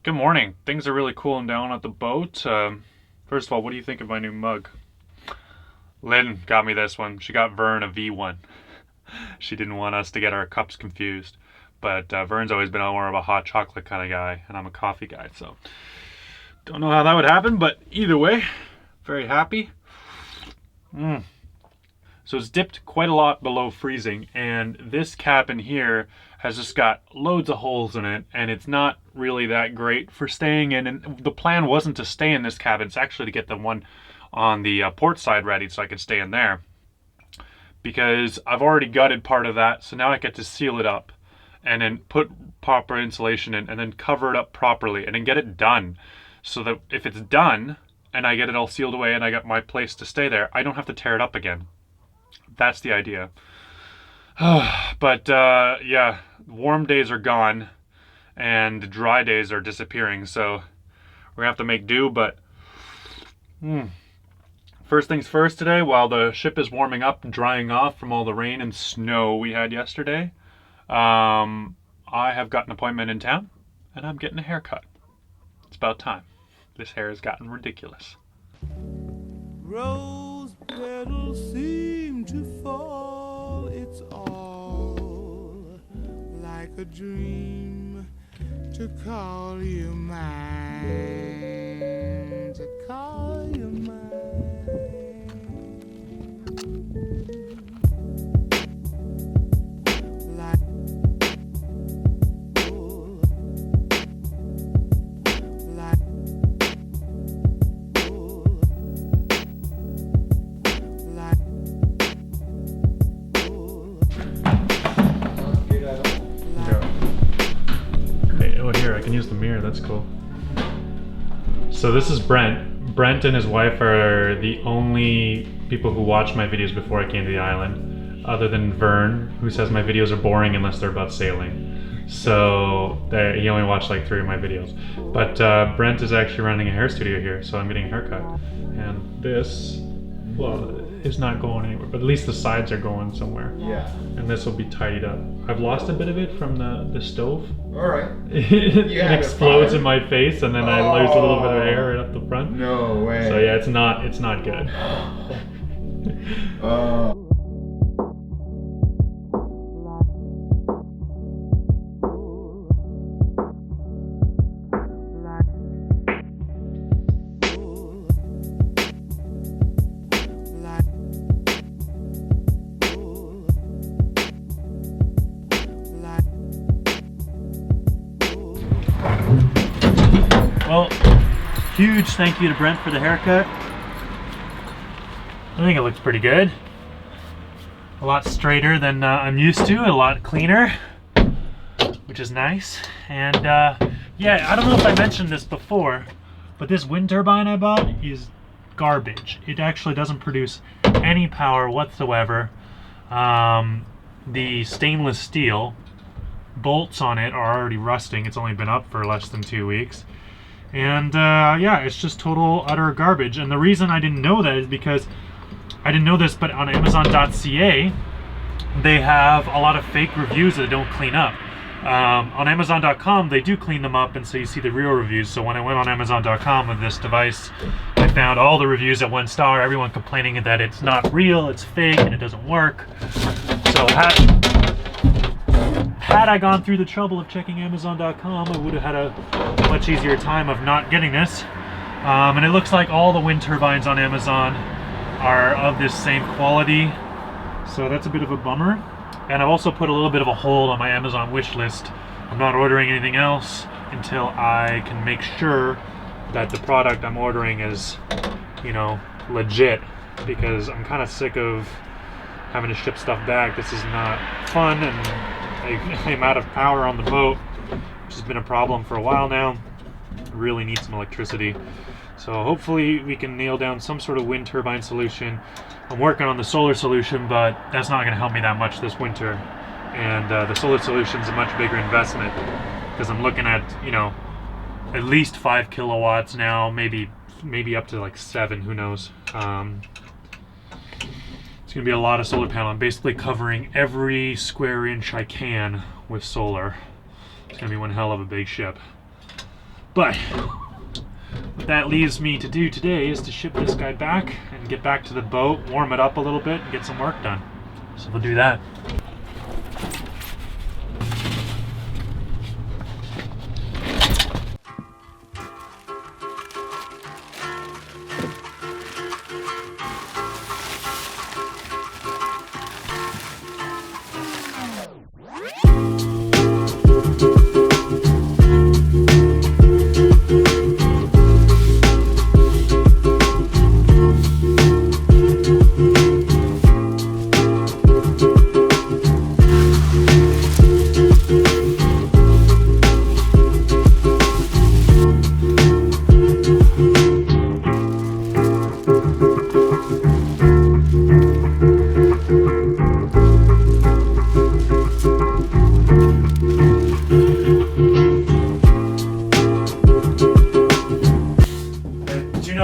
Good morning. Things are really cooling down at the boat. First of all, what do you think of my new mug? Lynn got me this one. She got Vern a V1. She didn't want us to get our cups confused. But Vern's always been more of a hot chocolate kind of guy, and I'm a coffee guy, so don't know how that would happen, but either way, very happy. So it's dipped quite a lot below freezing, and this cabin here has just got loads of holes in it, and it's not really that great for staying in. And the plan wasn't to stay in this cabin, it's actually to get the one on the port side ready so I could stay in there. Because I've already gutted part of that, so now I get to seal it up and then put proper insulation in and then cover it up properly and then get it done. So that if it's done and I get it all sealed away and I got my place to stay there, I don't have to tear it up again. That's the idea. But yeah, warm days are gone and the dry days are disappearing, so we're gonna have to make do. But first things first today, while the ship is warming up and drying off from all the rain and snow we had yesterday, I have got an appointment in town and I'm getting a haircut. It's about time. This hair has gotten ridiculous. Rose petals seem to fall, it's all like a dream to call you mine, to call you mine. Use the mirror, that's cool. So this is Brent. Brent and his wife are the only people who watch my videos before I came to the island, other than Vern, who says my videos are boring unless they're about sailing. So he only watched like 3 of my videos. But Brent is actually running a hair studio here, so I'm getting a haircut. And this, well, is not going anywhere, but at least the sides are going somewhere. Yeah. And this will be tidied up. I've lost a bit of it from the stove. Alright. It explodes in my face, and then I lose a little bit of hair right up the front. No way. So yeah, it's not good. Well, huge thank you to Brent for the haircut. I think it looks pretty good. A lot straighter than I'm used to, a lot cleaner, which is nice. And yeah, I don't know if I mentioned this before, but this wind turbine I bought is garbage. It actually doesn't produce any power whatsoever. The stainless steel bolts on it are already rusting. It's only been up for less than 2 weeks. And yeah, it's just total utter garbage. And the reason I didn't know that is because I didn't know this, but on Amazon.ca they have a lot of fake reviews that don't clean up. On Amazon.com they do clean them up, and so you see the real reviews. So when I went on Amazon.com with this device, I found all the reviews at 1 star, everyone complaining that it's not real, it's fake, and it doesn't work. So had I gone through the trouble of checking Amazon.com, I would have had a much easier time of not getting this. And it looks like all the wind turbines on Amazon are of this same quality, so that's a bit of a bummer. And I've also put a little bit of a hold on my Amazon wish list. I'm not ordering anything else until I can make sure that the product I'm ordering is, you know, legit, because I'm kind of sick of having to ship stuff back. This is not fun, and I'm out of power on the boat, which has been a problem for a while now. I really need some electricity. So hopefully we can nail down some sort of wind turbine solution. I'm working on the solar solution, but that's not going to help me that much this winter. And the solar solution is a much bigger investment, because I'm looking at, you know, at least 5 kilowatts now, maybe up to like 7, who knows. It's going to be a lot of solar panel. I'm basically covering every square inch I can with solar. It's going to be one hell of a big ship. But what that leaves me to do today is to ship this guy back and get back to the boat, warm it up a little bit, and get some work done. So we'll do that.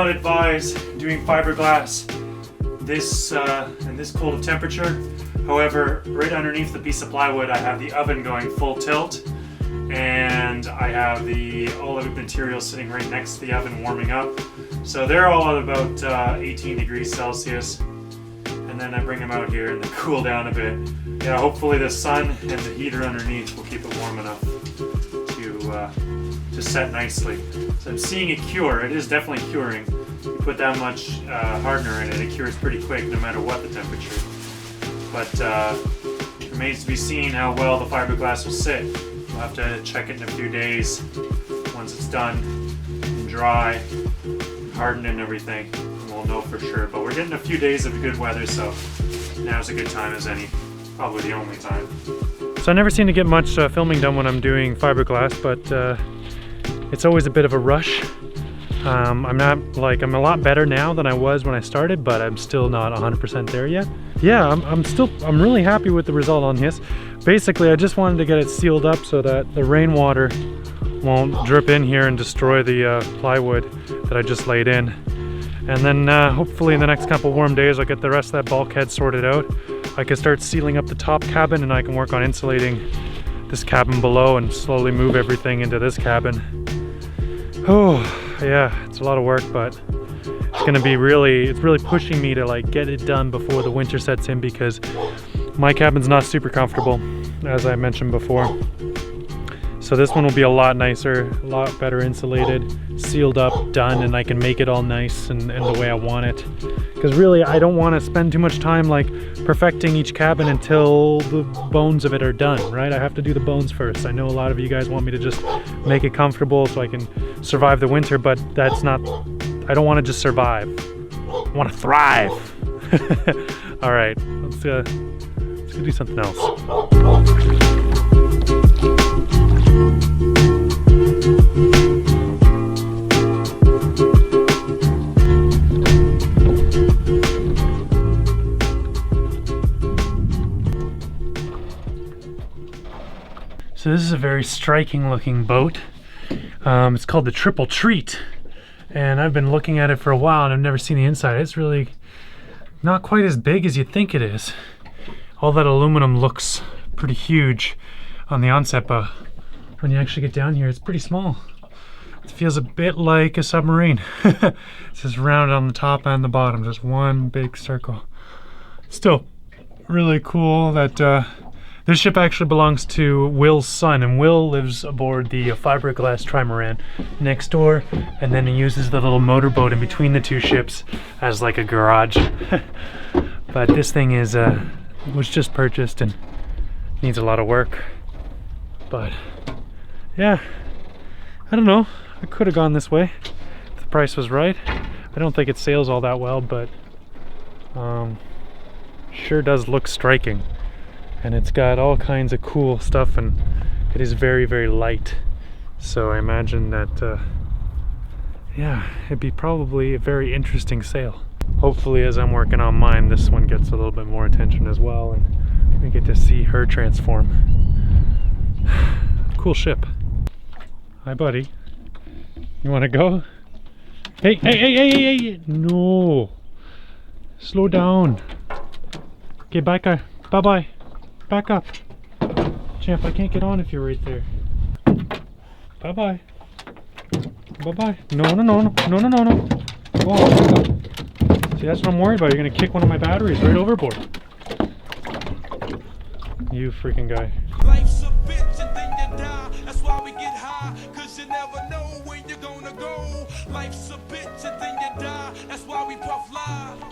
Advise doing fiberglass in this cold of temperature. However, right underneath the piece of plywood I have the oven going full tilt, and I have the olive material sitting right next to the oven warming up. So they're all at about 18 degrees Celsius, and then I bring them out here and they cool down a bit. Yeah, hopefully the sun and the heater underneath will keep it warm enough to set nicely. So I'm seeing it cure. It is definitely curing. You put that much hardener in it, it cures pretty quick no matter what the temperature. But it remains to be seen how well the fiberglass will sit. We'll have to check it in a few days once it's done and dry, and hardened and everything. And we'll know for sure. But we're getting a few days of good weather, so now's a good time as any. Probably the only time. So I never seem to get much filming done when I'm doing fiberglass, but it's always a bit of a rush. I'm a lot better now than I was when I started, but I'm still not 100% there yet. Yeah, I'm really happy with the result on this. Basically, I just wanted to get it sealed up so that the rainwater won't drip in here and destroy the plywood that I just laid in. And then hopefully in the next couple warm days, I'll get the rest of that bulkhead sorted out. I can start sealing up the top cabin, and I can work on insulating this cabin below and slowly move everything into this cabin. Oh, yeah, it's a lot of work, but it's really pushing me to like get it done before the winter sets in, because my cabin's not super comfortable, as I mentioned before. So this one will be a lot nicer, a lot better insulated, sealed up, done, and I can make it all nice and the way I want it. Because really, I don't want to spend too much time like perfecting each cabin until the bones of it are done, right? I have to do the bones first. I know a lot of you guys want me to just make it comfortable so I can survive the winter, but that's not, I don't want to just survive. I want to thrive. All right, let's go do something else. So this is a very striking looking boat. It's called the Triple Treat, and I've been looking at it for a while and I've never seen the inside. It's really not quite as big as you think it is. All that aluminum looks pretty huge on the onset, but when you actually get down here, it's pretty small. It feels a bit like a submarine. It's just rounded on the top and the bottom, just one big circle. Still really cool that this ship actually belongs to Will's son, and Will lives aboard the fiberglass trimaran next door, and then he uses the little motorboat in between the two ships as like a garage. But this thing is was just purchased and needs a lot of work. But yeah, I don't know, I could have gone this way if the price was right. I don't think it sails all that well, but sure does look striking. And it's got all kinds of cool stuff, and it is very, very light. So I imagine that, yeah, it'd be probably a very interesting sail. Hopefully, as I'm working on mine, this one gets a little bit more attention as well, and we get to see her transform. Cool ship. Hi, buddy. You want to go? Hey, hey, hey, hey, hey, hey! No! Slow down. Okay, bye, bye-bye. Back up. Champ, I can't get on if you're right there. Bye-bye. Bye-bye. No, no, no, no, no, no, no, no. Oh, see, that's what I'm worried about. You're gonna kick one of my batteries right overboard. You freaking guy. Life's a bitch and then you die. That's why we get high, cause you never know where you're gonna go. Life's a bitch and then you die. That's why we puff live.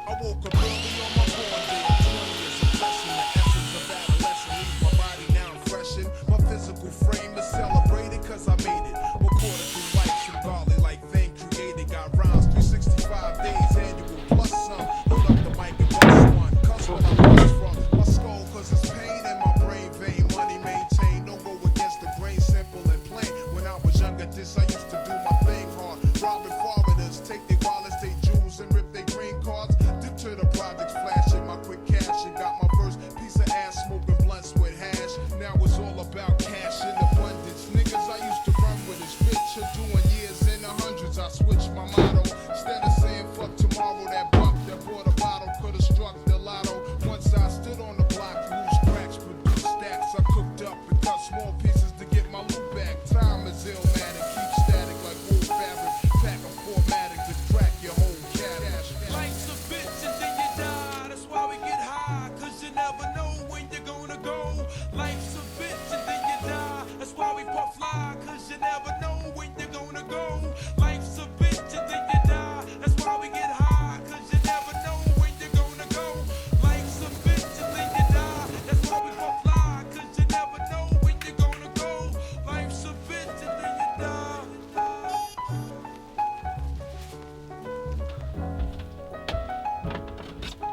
I woke up early on my born day. 20 years of blessing, the essence of adolescence. Leave my body now freshened. My physical frame is celebrated cause I made it. Recorded through life, symbolic like thing created. Got rhymes 365 days annual plus some. Hold up the mic and bust one. Cuss when I bust from my skull cause it's pain in my brain vein. Money maintained, don't go against the grain, simple and plain. When I was younger, this I used to do my thing hard. Robbing foreigners, take their wallets, they jewels and rip their green cards. Dip to the projects, flashing my quick cash and got my first piece of ass, smoking blunts with hash. Now it's all about cash in abundance. Niggas I used to run with this bitch are doing years in the hundreds. I switched my motto. Instead of saying fuck tomorrow, that buck that bought a bottle could have struck the lotto. Once I stood on the block, loose cracks, produced stacks. I cooked up and cut small pieces to get my loot back. Time is illmatic, keep static like wool fabric. Pack a formatic to crack your whole cabbage. Life's a bitch and then you die. That's why we get high, cause you never know when you're gonna go. Life's a bitch and then you die. That's why we puff fly, cause you never know when you're gonna go. Life's a bitch and then you die. That's why we get high, cause you never know when you're gonna go. Life's a bitch and then you die. That's why we puff fly, cause you never know when you're gonna go. Life's a bitch and then you die.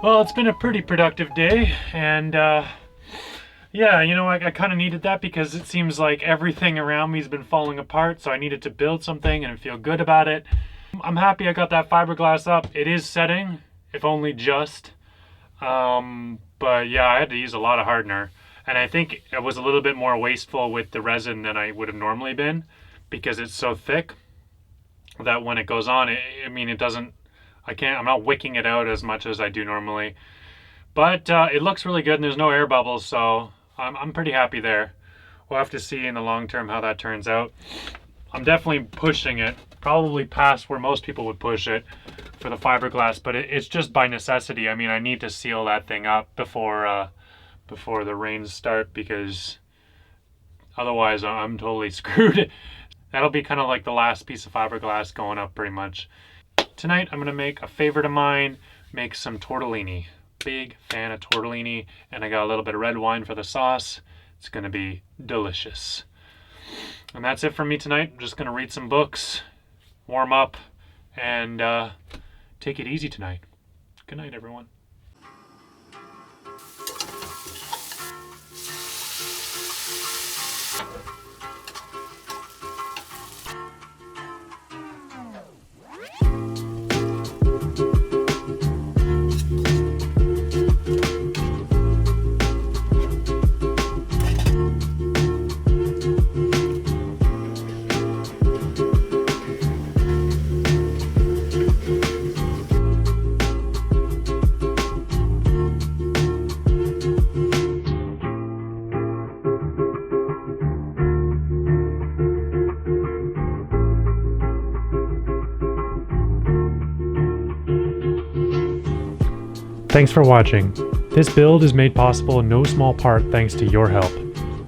Well, it's been a pretty productive day, and yeah, you know, I kind of needed that because it seems like everything around me has been falling apart, so I needed to build something and feel good about it. I'm happy I got that fiberglass up. It is setting, if only just. But yeah, I had to use a lot of hardener, and I think it was a little bit more wasteful with the resin than I would have normally been because it's so thick that when it goes on, I mean, it doesn't, I'm not wicking it out as much as I do normally. But it looks really good and there's no air bubbles, so I'm pretty happy there. We'll have to see in the long term how that turns out. I'm definitely pushing it, probably past where most people would push it for the fiberglass, but it's just by necessity. I mean, I need to seal that thing up before the rains start because otherwise I'm totally screwed. That'll be kind of like the last piece of fiberglass going up pretty much. Tonight I'm gonna make a favorite of mine, make some tortellini. Big fan of tortellini, and I got a little bit of red wine for the sauce. It's gonna be delicious. And that's it for me tonight. I'm just gonna read some books, warm up, and take it easy tonight. Good night, everyone. Thanks for watching. This build is made possible in no small part thanks to your help.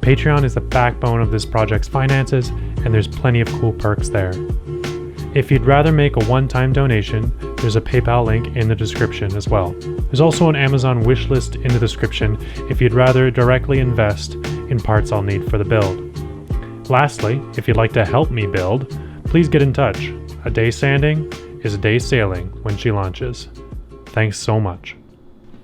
Patreon is the backbone of this project's finances, and there's plenty of cool perks there. If you'd rather make a one-time donation, there's a PayPal link in the description as well. There's also an Amazon wish list in the description if you'd rather directly invest in parts I'll need for the build. Lastly, if you'd like to help me build, please get in touch. A day sanding is a day sailing when she launches. Thanks so much.